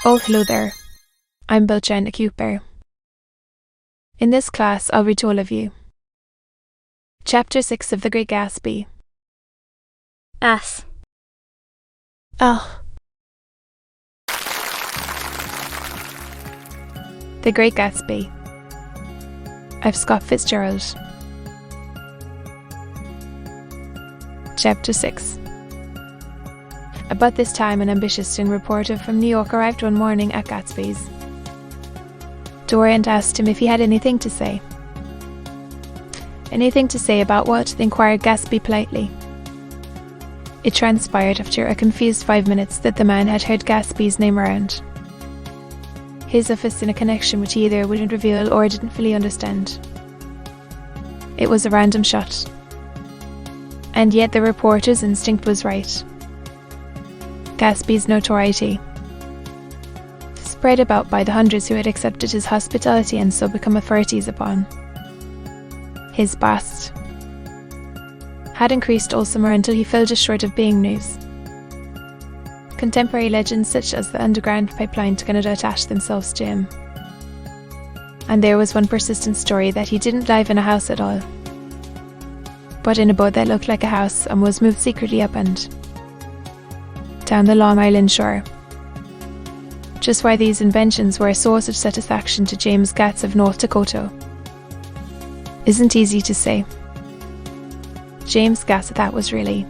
Oh, hello there. I'm Belchen Cooper. In this class, I'll read to all of you. Chapter 6 of The Great Gatsby. Ass. Oh. The Great Gatsby. I've Scott Fitzgerald. Chapter 6. About this time, an ambitious young reporter from New York arrived one morning at Gatsby's door and asked him if he had anything to say. Anything to say about what? Inquired Gatsby politely. It transpired after a confused 5 minutes that the man had heard Gatsby's name around his office in a connection which he either wouldn't reveal or didn't fully understand. It was a random shot. And yet the reporter's instinct was right. Gatsby's notoriety spread about by the hundreds who had accepted his hospitality and so become authorities upon his past had increased all summer until he fell just short of being news. Contemporary legends such as the underground pipeline to Canada attached themselves to him. And there was one persistent story that he didn't live in a house at all, but in a boat that looked like a house and was moved secretly up and down the Long Island shore. Just why these inventions were a source of satisfaction to James Gatz of North Dakota isn't easy to say. James Gatz, that was really,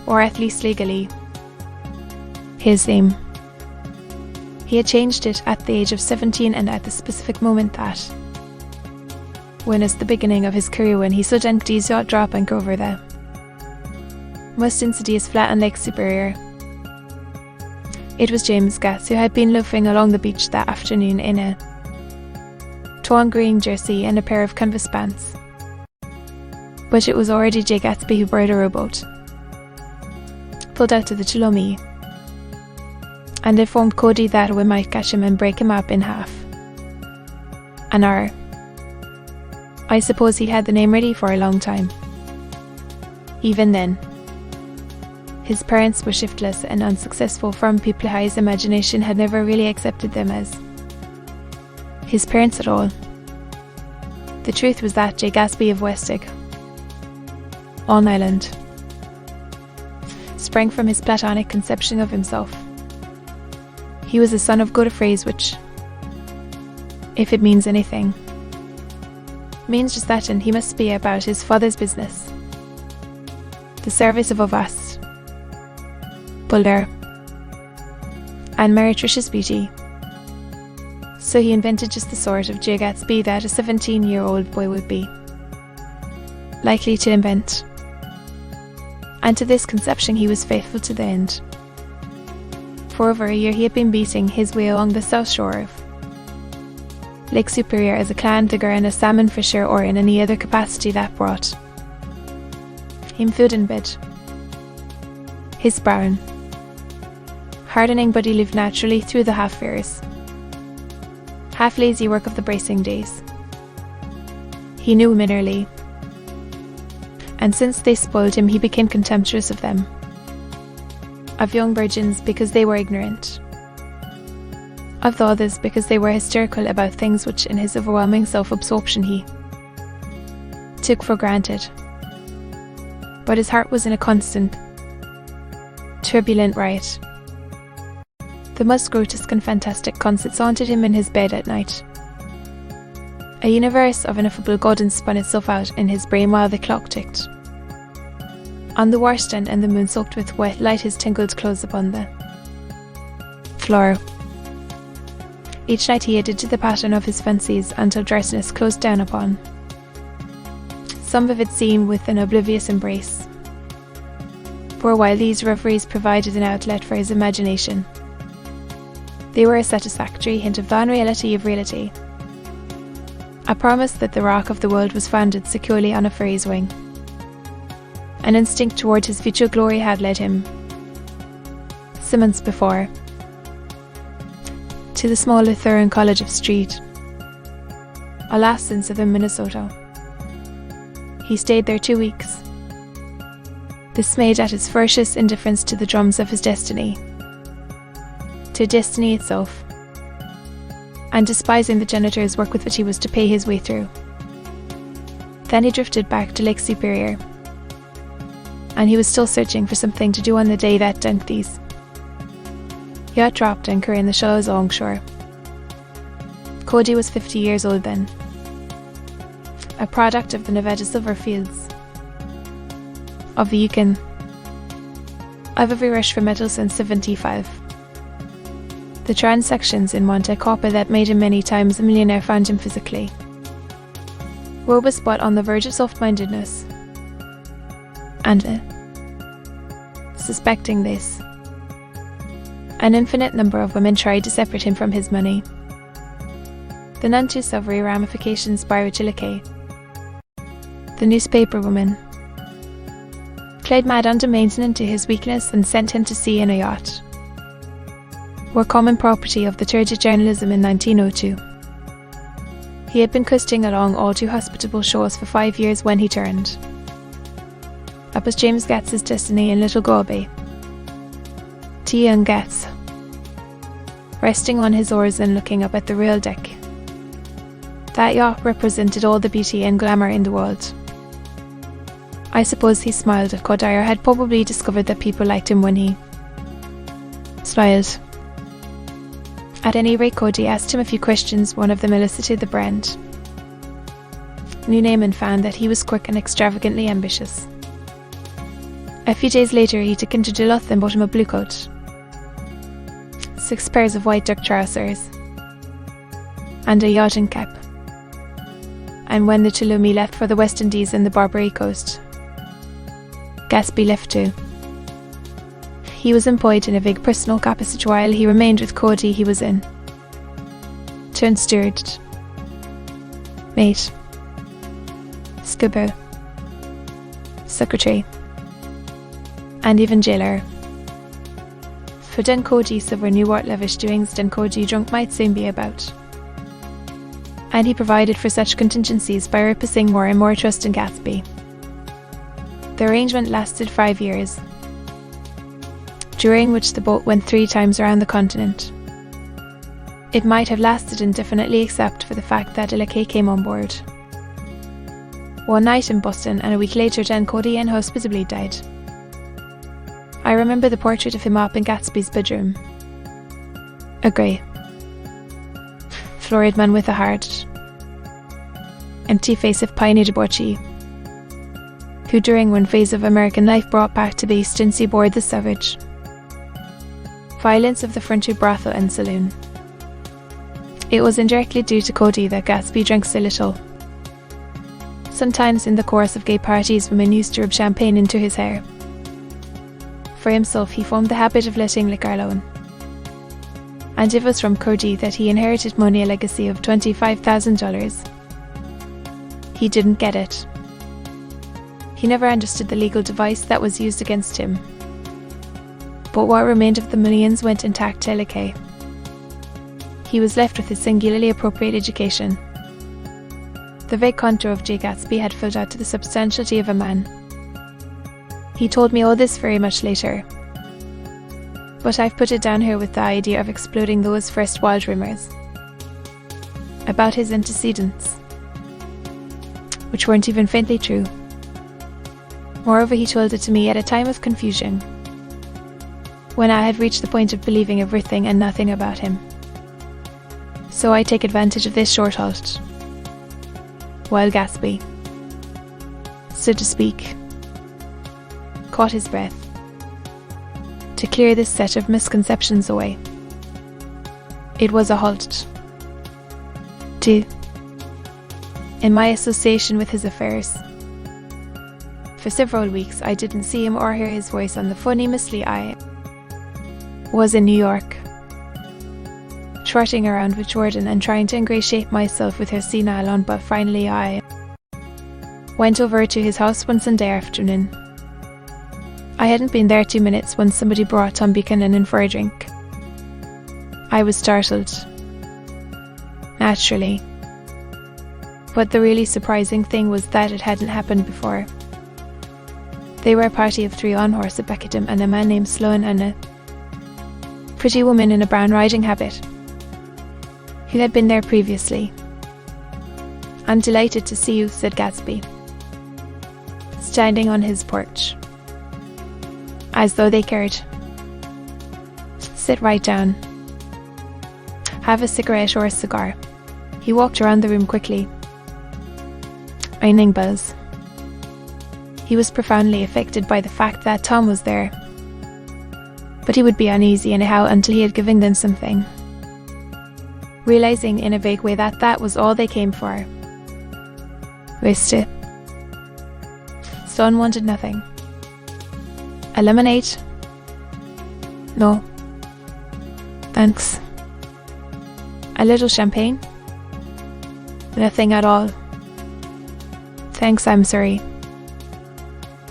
or at least legally, his name. He had changed it at the age of 17 and at the specific moment that, when it's the beginning of his career, when he saw Denty's yacht drop anchor over the most insidious flat on Lake Superior. It was James Gatz who had been loafing along the beach that afternoon in a torn green jersey and a pair of canvas pants. But it was already Jay Gatsby who borrowed a rowboat, pulled out to the Chilomee, and informed Cody that we might catch him and break him up in half an hour. I suppose he had the name ready for a long time. Even then, his parents were shiftless and unsuccessful from people his imagination had never really accepted them as his parents at all. The truth was that Jay Gatsby of Westig, Long Island, sprang from his platonic conception of himself. He was the son of good, a phrase which, if it means anything, means just that, and he must be about his father's business, the service of a vast, bulder, and meretricious beauty. So he invented just the sort of Jay Gatsby that a 17-year-old boy would be likely to invent. And to this conception he was faithful to the end. For over a year he had been beating his way along the south shore of Lake Superior as a clan digger and a salmon fisher, or in any other capacity that brought him food and bed. His brown, hardening body lived naturally through the half-fierce, half-lazy work of the bracing days. He knew women early, and since they spoiled him he became contemptuous of them, of young virgins because they were ignorant, of the others because they were hysterical about things which in his overwhelming self-absorption he took for granted. But his heart was in a constant, turbulent riot. The most grotesque and fantastic concepts haunted him in his bed at night. A universe of ineffable golden spun itself out in his brain while the clock ticked. On the washstand and the moon soaked with wet light his tangled clothes upon the floor. Each night he added to the pattern of his fancies until darkness closed down upon some of it seen with an oblivious embrace. For a while these reveries provided an outlet for his imagination. They were a satisfactory hint of the unreality of reality, a promise that the rock of the world was founded securely on a fairy's wing. An instinct toward his future glory had led him, some months before, to the small Lutheran College of Street, alas, in southern Minnesota. He stayed there 2 weeks, dismayed at his ferocious indifference to the drums of his destiny. to destiny itself, and despising the janitor's work with which he was to pay his way through. Then he drifted back to Lake Superior, and he was still searching for something to do on the day that Dunkley's yacht dropped anchor in the shallows longshore. Cody was 50 years old then, a product of the Nevada silver fields, of the Yukon, of every rush for metal since 75. The transactions in Monte Copa that made him many times a millionaire found him physically robust but on the verge of soft-mindedness. And suspecting this, an infinite number of women tried to separate him from his money. The none too savoury ramifications by Chilike, the newspaper woman, played Madame de Maintenon to his weakness and sent him to sea in a yacht, were common property of the turgid journalism in 1902. He had been coasting along all too hospitable shores for 5 years when he turned. Up was James Gats's destiny in Little Galway. To young Gats, resting on his oars and looking up at the rail deck. That yacht represented all the beauty and glamour in the world. I suppose he smiled at Codire had probably discovered that people liked him when he smiled. At any rate, Cody asked him a few questions, one of them elicited the brand. New name, and found that he was quick and extravagantly ambitious. A few days later he took him to Duluth and bought him a blue coat, 6 pairs of white duck trousers, and a yachting cap. And when the Tulumi left for the West Indies and the Barbary coast, Gatsby left too. He was employed in a big personal capacity while he remained with Cody. He was in turned steward, mate, skipper, secretary, and even jailer. For den Cody Silver knew what lavish doings den Cody drunk might soon be about, and he provided for such contingencies by reposing more and more trust in Gatsby. The arrangement lasted 5 years, during which the boat went 3 times around the continent. It might have lasted indefinitely except for the fact that Ilike came on board one night in Boston, and a week later Dan Cody inhospitably died. I remember the portrait of him up in Gatsby's bedroom. A grey, florid man with a hard, empty face of piney debauchee, who during one phase of American life brought back to the eastern seaboard the savage violence of the frontier brothel and saloon. It was indirectly due to Cody that Gatsby drank so little. Sometimes in the course of gay parties women used to rub champagne into his hair. For himself he formed the habit of letting liquor alone. And it was from Cody that he inherited money, a legacy of $25,000. He didn't get it. He never understood the legal device that was used against him. But what remained of the millions went intact to Ilike. He was left with his singularly appropriate education. The vague contour of J. Gatsby had filled out to the substantiality of a man. He told me all this very much later, but I've put it down here with the idea of exploding those first wild rumours about his antecedents, which weren't even faintly true. Moreover, he told it to me at a time of confusion, when I had reached the point of believing everything and nothing about him. So I take advantage of this short halt, while Gatsby, so to speak, caught his breath, to clear this set of misconceptions away. It was a halt, too, in my association with his affairs. For several weeks I didn't see him or hear his voice on the phone. Aimlessly I was in New York, trotting around with Jordan and trying to ingratiate myself with her senile aunt, but finally I went over to his house one Sunday afternoon. I hadn't been there 2 minutes when somebody brought Tom Buchanan in for a drink. I was startled, naturally, but the really surprising thing was that it hadn't happened before. They were a party of 3 on horse, a Beckham and a man named Sloan and a pretty woman in a brown riding habit, who had been there previously. "I'm delighted to see you," said Gatsby, standing on his porch, as though they cared. "Sit right down. Have a cigarette or a cigar." He walked around the room quickly, ringing bells. He was profoundly affected by the fact that Tom was there, but he would be uneasy anyhow until he had given them something, realizing in a vague way that that was all they came for. Wasted. Sloan wanted nothing. "A lemonade?" "No. Thanks." "A little champagne?" "Nothing at all. Thanks, I'm sorry."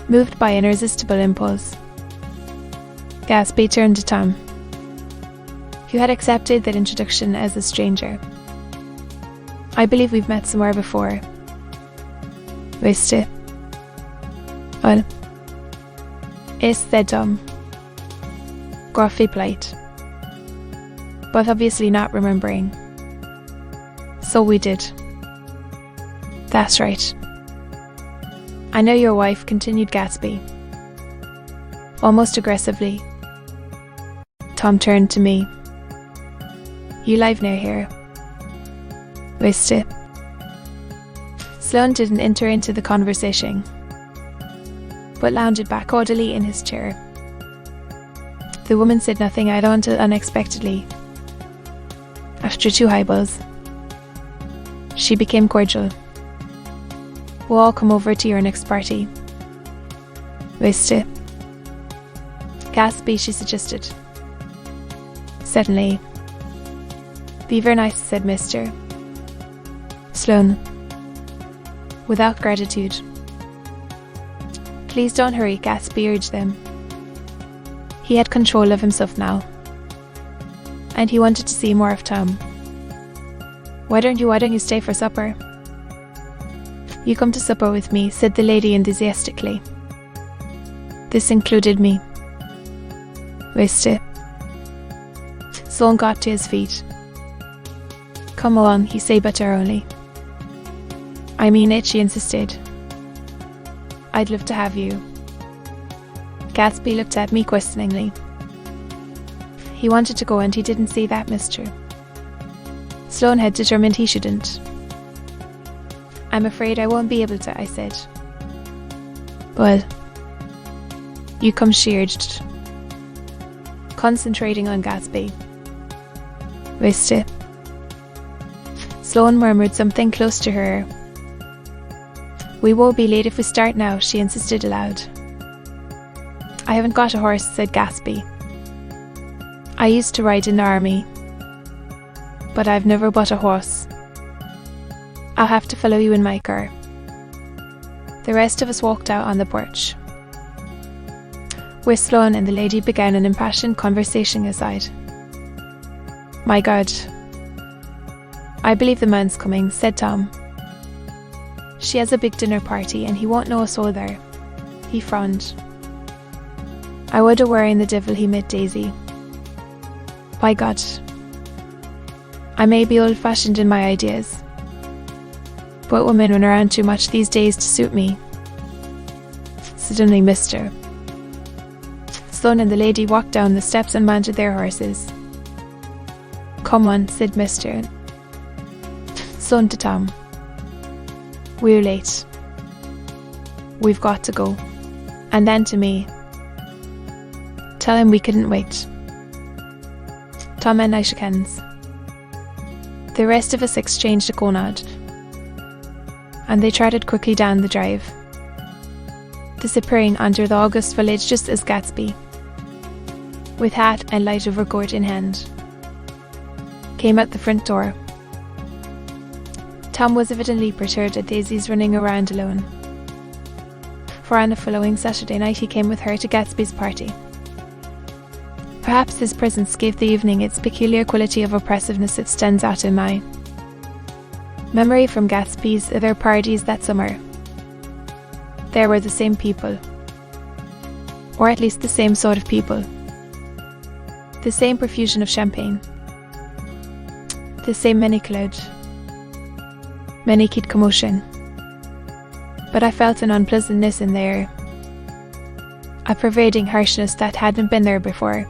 Moved by an irresistible impulse, Gatsby turned to Tom, who had accepted that introduction as a stranger. "I believe we've met somewhere before." "Wasted." "Well, yes," said Tom, gruffly polite, but obviously not remembering. "So we did." "That's right. I know your wife," continued Gatsby, almost aggressively. Tom turned to me. "You live near here?" "Wasted." Sloan didn't enter into the conversation, but lounged back orderly in his chair. The woman said nothing at all until unexpectedly, after 2 highballs, she became cordial. "We'll all come over to your next party." "Wasted." "Gatsby," she suggested. "Certainly." "Be very nice," said Mr. Sloan, without gratitude. "Please don't hurry," Gatsby urged them. He had control of himself now, and he wanted to see more of Tom. Why don't you stay for supper?" "You come to supper with me," said the lady enthusiastically. This included me. "Wasted." Sloan got to his feet. "Come along," he said bitterly. "I mean it," she insisted. "I'd love to have you." Gatsby looked at me questioningly. He wanted to go and he didn't see that, Mr. Sloan had determined he shouldn't. "I'm afraid I won't be able to," I said. "Well, you come," she urged, concentrating on Gatsby. "Wasted." Sloan murmured something close to her. "We won't be late if we start now," she insisted aloud. "I haven't got a horse," said Gatsby. "I used to ride in the army, but I've never bought a horse. I'll have to follow you in my car." The rest of us walked out on the porch, where Sloan and the lady began an impassioned conversation aside. "My God, I believe the man's coming," said Tom. "She has a big dinner party and he won't know a soul there." He frowned. "I wonder where in the devil he met Daisy. By God, I may be old-fashioned in my ideas, but women run around too much these days to suit me." Suddenly, Mr. Sloan and the lady walked down the steps and mounted their horses. "Come on," said Mr. Sloan to Tom. "We're late. We've got to go." And then to me, "Tell him we couldn't wait." Tom and I shook hands. The rest of us exchanged a cold nod, and they trotted quickly down the drive, disappearing under the August foliage just as Gatsby, with hat and light overcoat in hand, came out the front door. Tom was evidently perturbed at Daisy's running around alone, for on the following Saturday night he came with her to Gatsby's party. Perhaps his presence gave the evening its peculiar quality of oppressiveness that stands out in my memory from Gatsby's other parties that summer. There were the same people, or at least the same sort of people. The same profusion of champagne. The same many cloud. Many kid commotion. But I felt an unpleasantness in the air. A pervading harshness that hadn't been there before.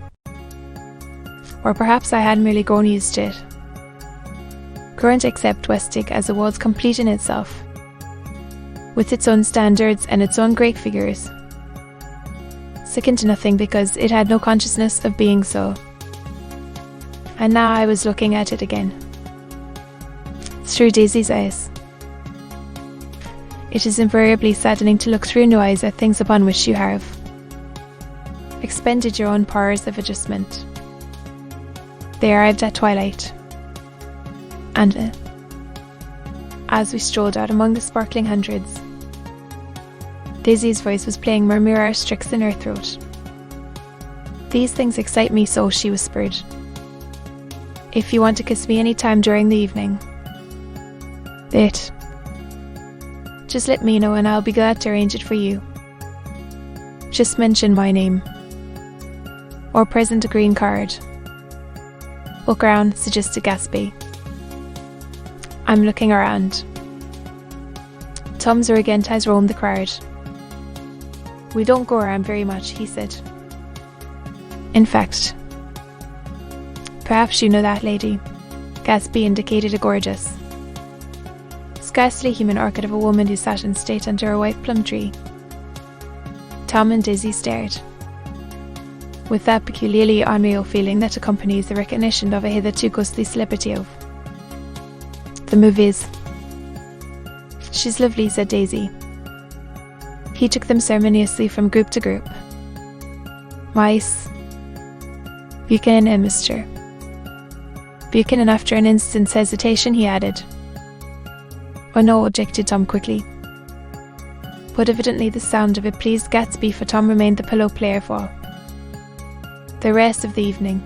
Or perhaps I had merely grown used to it. Current except Westig as a world complete in itself, with its own standards and its own great figures. Second to nothing because it had no consciousness of being so. And now I was looking at it again. Through Daisy's eyes. It is invariably saddening to look through new eyes at things upon which you have expended your own powers of adjustment. They arrived at twilight. And as we strolled out among the sparkling hundreds, Daisy's voice was playing Murmura Strix in her throat. These things excite me so, she whispered. If you want to kiss me any time during the evening, just let me know and I'll be glad to arrange it for you. Just mention my name. Or present a green card. Look around, suggested Gatsby. I'm looking around. Tom's regent has roamed the crowd. We don't go around very much, he said. In fact, perhaps you know that lady. Gatsby indicated a gorgeous, scarcely human orchid of a woman who sat in state under a white plum tree. Tom and Daisy stared, with that peculiarly unreal feeling that accompanies the recognition of a hitherto ghostly celebrity of the movies. She's lovely, said Daisy. He took them ceremoniously from group to group. Mice, Buchanan and Mr. Buchanan, after an instant's hesitation, he added. Oh no, objected Tom quickly. But evidently the sound of it pleased Gatsby, for Tom remained the pillow player for the rest of the evening.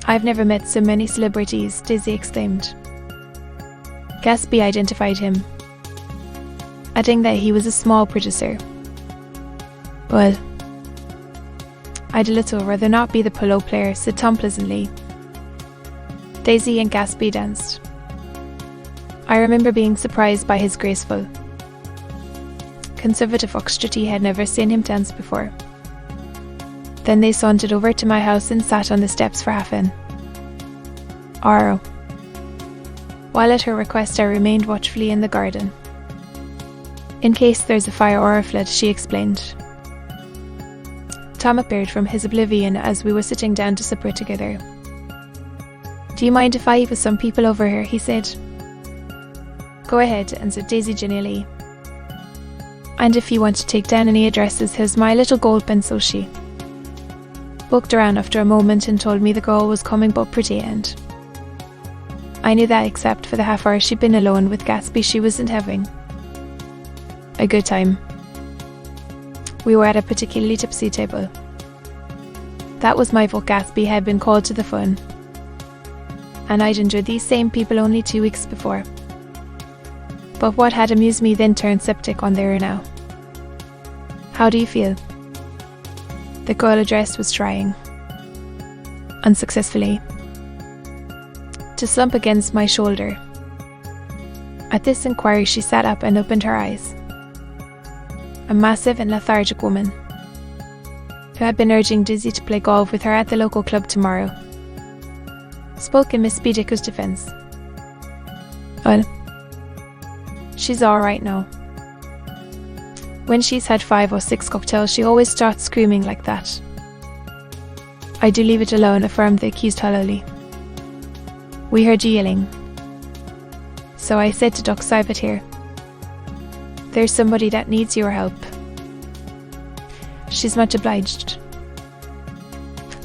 I've never met so many celebrities, Daisy exclaimed. Gatsby identified him, adding that he was a small producer. Well, I'd a little rather not be the pillow player, said Tom pleasantly. Daisy and Gatsby danced. I remember being surprised by his graceful, conservative foxtrot. He had never seen him dance before. Then they sauntered over to my house and sat on the steps for half an hour. While at her request I remained watchfully in the garden. In case there's a fire or a flood, she explained. Tom appeared from his oblivion as we were sitting down to supper together. Do you mind if I eat with some people over here? He said. Go ahead, answered Daisy genially. And if you want to take down any addresses, here's my little gold pencil. She looked around after a moment and told me the girl was coming but pretty, and I knew that except for the half hour she'd been alone with Gatsby, she wasn't having a good time. We were at a particularly tipsy table. That was my fault. Gatsby had been called to the phone, and I'd enjoyed these same people only 2 weeks before. But what had amused me then turned septic on there now. How do you feel? The girl addressed was trying, unsuccessfully, to slump against my shoulder. At this inquiry she sat up and opened her eyes. A massive and lethargic woman, who had been urging Dizzy to play golf with her at the local club tomorrow, spoke in Miss Bedeker's defence. Well, she's all right now. When she's had 5 or 6 cocktails, she always starts screaming like that. I do leave it alone, affirmed the accused hollowly. We heard you yelling, so I said to Doc Sivert here, there's somebody that needs your help. She's much obliged.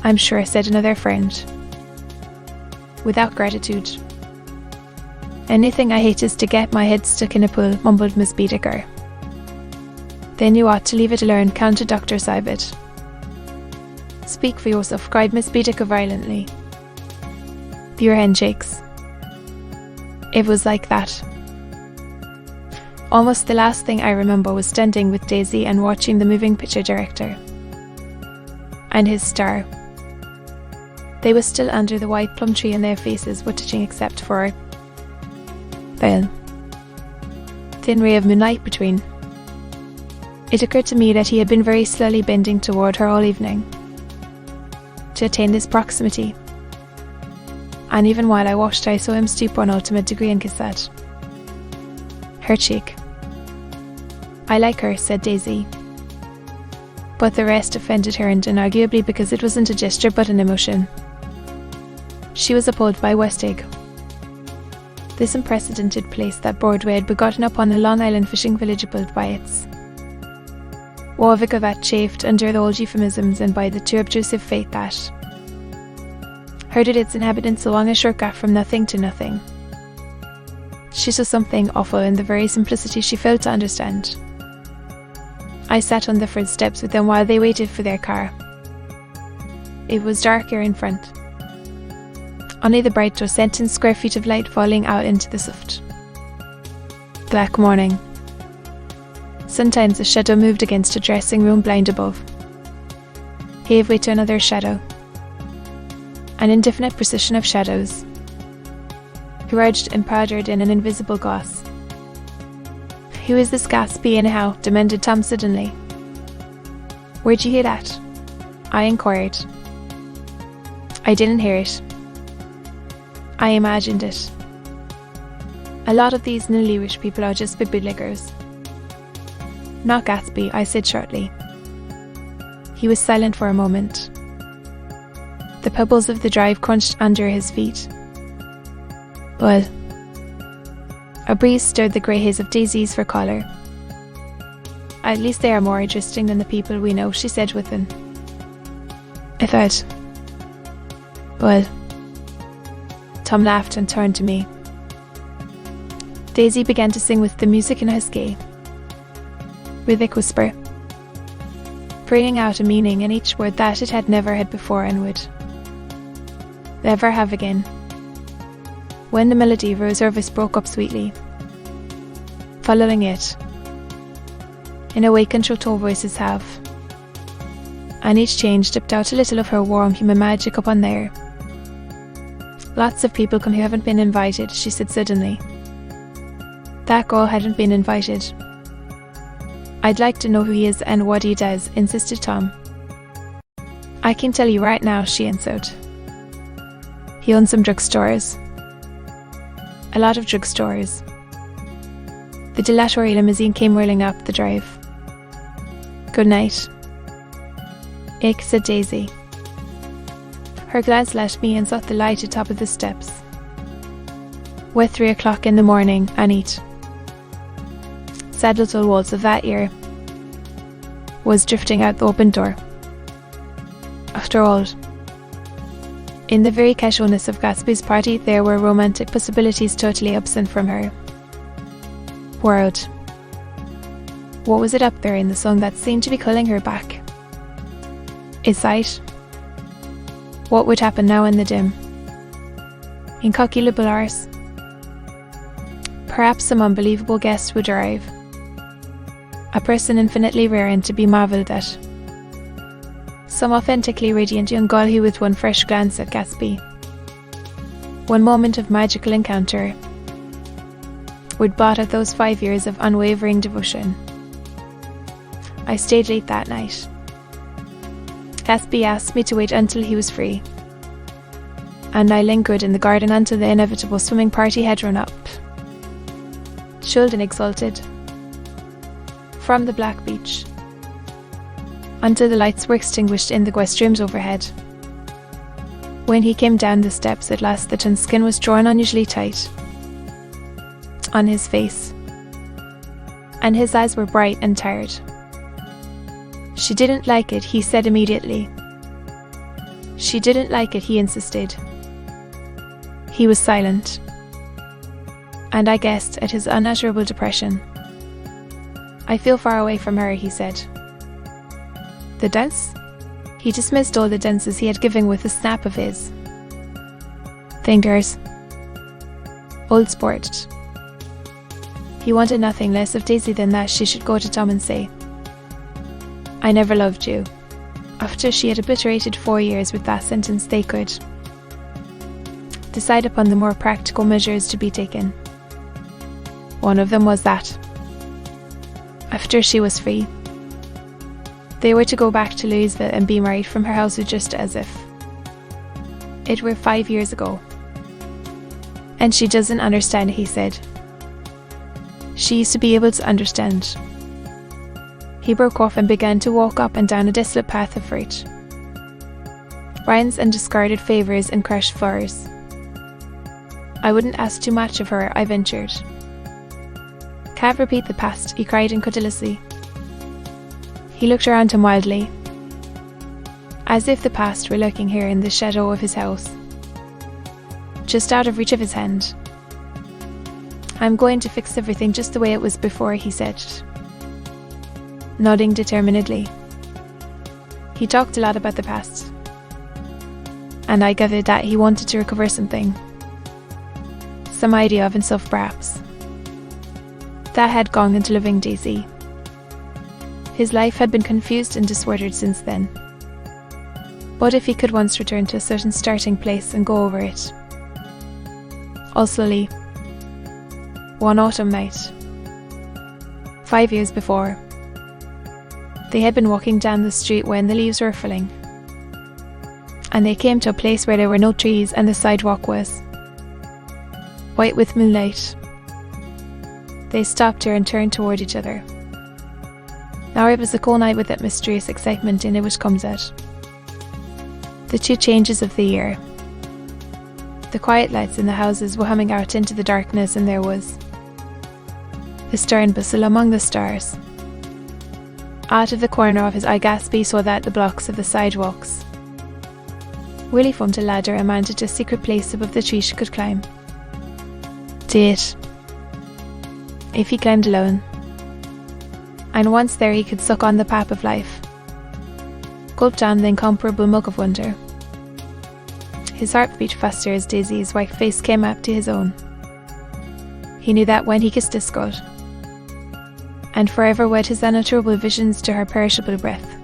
I'm sure, said another friend, without gratitude. Anything I hate is to get my head stuck in a pool, mumbled Miss Bedeker. Then you ought to leave it alone, countered Dr. Sivert. Speak for yourself, cried Miss Bedeker violently. Pure handshakes. It was like that. Almost the last thing I remember was standing with Daisy and watching the moving picture director and his star They were still under the white plum tree and their faces were touching except for, well, thin ray of moonlight between. It occurred to me that he had been very slowly bending toward her all evening to attain this proximity. And even while I watched, I saw him stoop one ultimate degree and kiss that. Her cheek. I like her, said Daisy. But the rest offended her, and inarguably because it wasn't a gesture but an emotion. She was appalled by West Egg. This unprecedented place that Broadway had begotten upon a Long Island fishing village built by its Warwick of that chafed under the old euphemisms and by the too obtrusive fate that herded its inhabitants along a short gap from nothing to nothing. She saw something awful in the very simplicity she failed to understand. I sat on the front steps with them while they waited for their car. It was darker in front. Only the bright 2 square feet of light falling out into the soft black morning. Sometimes a shadow moved against a dressing room blind above, gave way to another shadow. An indefinite procession of shadows emerged and powdered in an invisible gloss. Who is this Gatsby anyhow? Demanded Tom suddenly. Where'd you hear that? I inquired. I didn't hear it. I imagined it. A lot of these newly rich people are just big bootleggers. Not Gatsby, I said shortly. He was silent for a moment. The pebbles of the drive crunched under his feet. Well, a breeze stirred the grey haze of daisies for colour. At least they are more interesting than the people we know, she said with an effort. Well, Tom laughed and turned to me. Daisy began to sing with the music in a husky, rhythmic whisper, bringing out a meaning in each word that it had never had before and would never have again. When the melody rose, her voice broke up sweetly. Following it, in a way contralto voices have, and each change dipped out a little of her warm human magic upon there. Lots of people come who haven't been invited, she said suddenly. That girl hadn't been invited. I'd like to know who he is and what he does, insisted Tom. I can tell you right now, she answered. He owns some drugstores. A lot of drugstores. The dilatory limousine came whirling up the drive. Good night. Ick, said Daisy. Her glance left me and sought the light atop of the steps. With 3 o'clock in the morning, and eat. Sad little waltz of that year was drifting out the open door. After all, in the very casualness of Gatsby's party, there were romantic possibilities totally absent from her world. What was it up there in the song that seemed to be calling her back? Its sight? What would happen now in the dim, incalculable hours? Perhaps some unbelievable guest would arrive. A person infinitely rare and to be marvelled at. Some authentically radiant young girl who, with one fresh glance at Gatsby, one moment of magical encounter, would blot out those 5 years of unwavering devotion. I stayed late that night. Gatsby asked me to wait until he was free, and I lingered in the garden until the inevitable swimming party had run up, chilled and exalted, from the black beach, until the lights were extinguished in the guest rooms overhead. When he came down the steps at last, the tan skin was drawn unusually tight on his face, and his eyes were bright and tired. She didn't like it, he said immediately. She didn't like it, he insisted. He was silent, and I guessed at his unutterable depression. I feel far away from her, he said. The dance? He dismissed all the dances he had given with a snap of his fingers. Old sport. He wanted nothing less of Daisy than that she should go to Tom and say, I never loved you. After she had obliterated 4 years with that sentence, they could decide upon the more practical measures to be taken. One of them was that, after she was free, they were to go back to Louisville and be married from her house just as if it were 5 years ago. And she doesn't understand, he said. She used to be able to understand. He broke off and began to walk up and down a desolate path of fruit, vines and discarded favours and crushed flowers. I wouldn't ask too much of her, I ventured. Can't repeat the past, he cried incredulously. He looked around him wildly, as if the past were lurking here in the shadow of his house, just out of reach of his hand. I'm going to fix everything just the way it was before, he said, nodding determinedly. He talked a lot about the past, and I gathered that he wanted to recover something, some idea of himself perhaps, that had gone into living Daisy. His life had been confused and disordered since then. But if he could once return to a certain starting place and go over it. All slowly, one autumn night, 5 years before, they had been walking down the street when the leaves were falling, and they came to a place where there were no trees and the sidewalk was white with moonlight. They stopped here and turned toward each other. Now it was a cold night with that mysterious excitement in it which comes out. The two changes of the year. The quiet lights in the houses were humming out into the darkness, and there was a stir and bustle among the stars. Out of the corner of his eye Gatsby saw that the blocks of the sidewalks. Willie formed a ladder and mounted to a secret place above the tree she could climb. To it, if he climbed alone, and once there he could suck on the pap of life, gulp down the incomparable milk of wonder. His heart beat faster as Daisy's white face came up to his own. He knew that when he kissed his skull, and forever wed his unutterable visions to her perishable breath,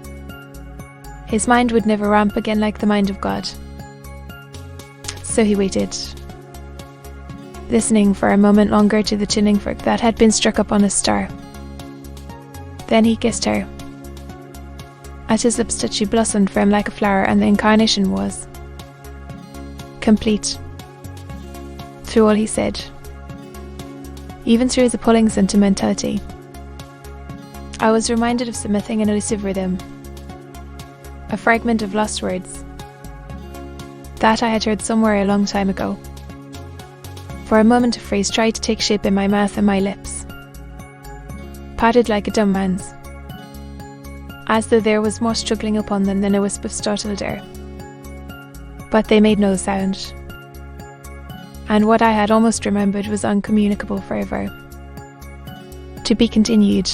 his mind would never ramp again like the mind of God. So he waited, listening for a moment longer to the tuning fork that had been struck upon a star. Then he kissed her. At his lips that she blossomed for him like a flower, and the incarnation was complete. Through all he said, even through his appalling sentimentality, I was reminded of something in elusive rhythm, a fragment of lost words that I had heard somewhere a long time ago. For a moment a phrase tried to take shape in my mouth, and my lips parted like a dumb man's, as though there was more struggling upon them than a wisp of startled air. But they made no sound, and what I had almost remembered was uncommunicable forever. To be continued.